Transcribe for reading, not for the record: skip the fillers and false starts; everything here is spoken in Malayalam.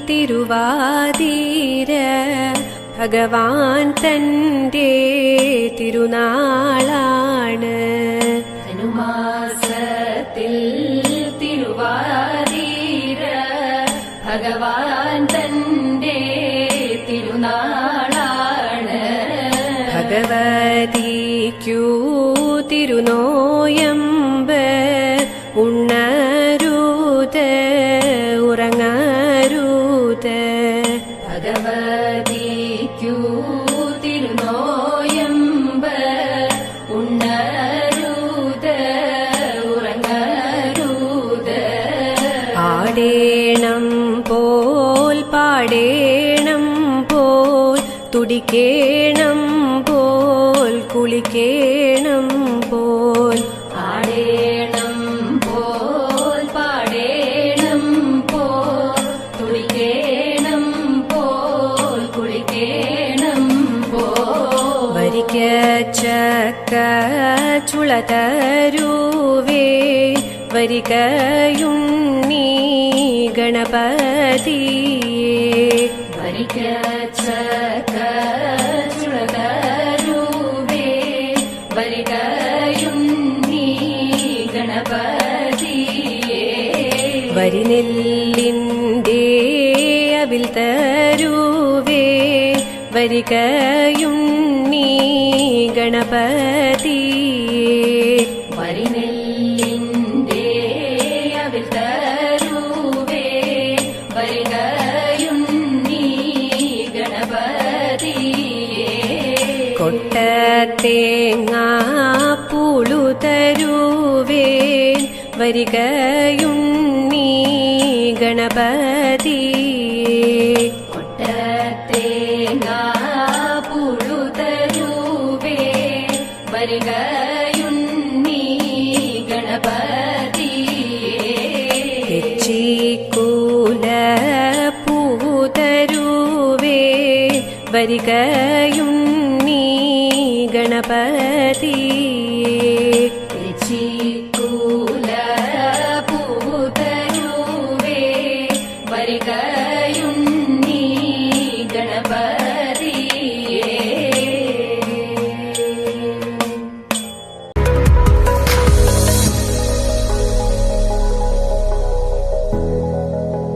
തിരുവാതിര ഭഗവാൻ തന്റെ തിരുനാളാണ്. ധനുമാസത്തിൽ തിരുവാതിര ഭഗവാൻ തന്റെ തിരുനാളാണ്. ഭഗവതിക്കു തിരുനോയമ്പ് ഉണ്ണരുത് ഉറങ്ങരുത്. ഭഗവതിക്കു തിരുനോയമ്പ് ഉണ്ണരുത് ഉറങ്ങരുത്. ആടേണം പോൽ പാടേണം പോൽ തുടിക്കേണം പോൽ കുളിക്കേണം പോൽ. ആടേണം പോൽ പാടേണം പോൽ തുടിക്കേണം പോൽ കുളിക്കേണം പോൽ. വരിക്ക ചക്ക ചുളതരുവേ വരികയുണ്ണി ഗണപതിയേ. വരിക്ക ചക്ക ചുളതരുവേ വരികയുണ്ണി ഗണപതിയേ. വരിനെല്ലിൻ്റെ അവിൽ തരുവേ വരികയുണ്ണി ഗണപതിയേ. വരിനെല്ലിൻ്റെ അവിൽ തരുവേ വരികയുണ്ണി ഗണപതിയേ. കൊട്ടത്തേങ്ങാ പൂളു തരുവേ വരികയുണ്ണി ഗണപതിയേ. കൊട്ടത്തേങ്ങാ പൂളു തരുവേ വരികയുണ്ണി ഗണപതിയേ. തെച്ചിക്കൂല പൂവു തരുവേ വരികയുണ്ണി ഗണപതിയേ.